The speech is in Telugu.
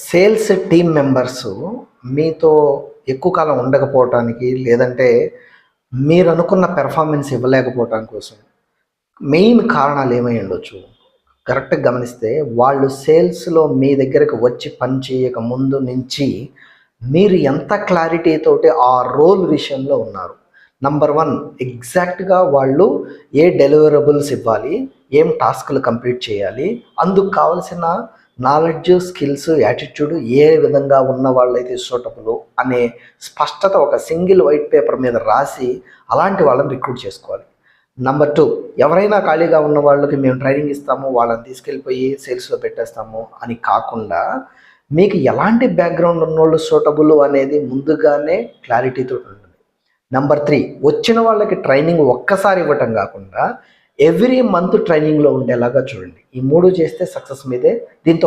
సేల్స్ టీమ్ మెంబర్స్ మీతో ఎక్కువ కాలం ఉండకపోవటానికి, లేదంటే మీరు అనుకున్న పెర్ఫార్మెన్స్ ఇవ్వలేకపోవటం కోసం మెయిన్ కారణాలు ఏమై ఉండొచ్చు? కరెక్ట్‌గా గమనిస్తే వాళ్ళు సేల్స్‌లో మీ దగ్గరకు వచ్చి పని చేయక ముందు నుంచి మీరు ఎంత క్లారిటీ తోటి ఆ రోల్ విషయంలో ఉన్నారు. నంబర్ 1, ఎగ్జాక్ట్‌గా వాళ్ళు ఏ డెలివరబుల్స్ ఇవ్వాలి, ఏం టాస్క్‌లు కంప్లీట్ చేయాలి, అందుకు కావాల్సిన నాలెడ్జ్, స్కిల్స్, యాటిట్యూడ్ ఏ విధంగా ఉన్న వాళ్ళైతే సూటబుల్ అనే స్పష్టత ఒక సింగిల్ వైట్ పేపర్ మీద రాసి అలాంటి వాళ్ళని రిక్రూట్ చేసుకోవాలి. నంబర్ 2, ఎవరైనా ఖాళీగా ఉన్న వాళ్ళకి మేము ట్రైనింగ్ ఇస్తాము, వాళ్ళని తీసుకెళ్ళిపోయి సేల్స్‌లో పెట్టేస్తాము అని కాకుండా, మీకు ఎలాంటి బ్యాక్‌గ్రౌండ్ ఉన్నోళ్ళు సూటబుల్ అనేది ముందుగానే క్లారిటీతో ఉంటుంది. నంబర్ 3, వచ్చిన వాళ్ళకి ట్రైనింగ్ ఒక్కసారి ఇవ్వటం కాకుండా ఎవ్రీ మంత్ ట్రైనింగ్‌లో ఉండేలాగా చూడండి. ఈ 3 చేస్తే సక్సెస్ మీదే. దీంతో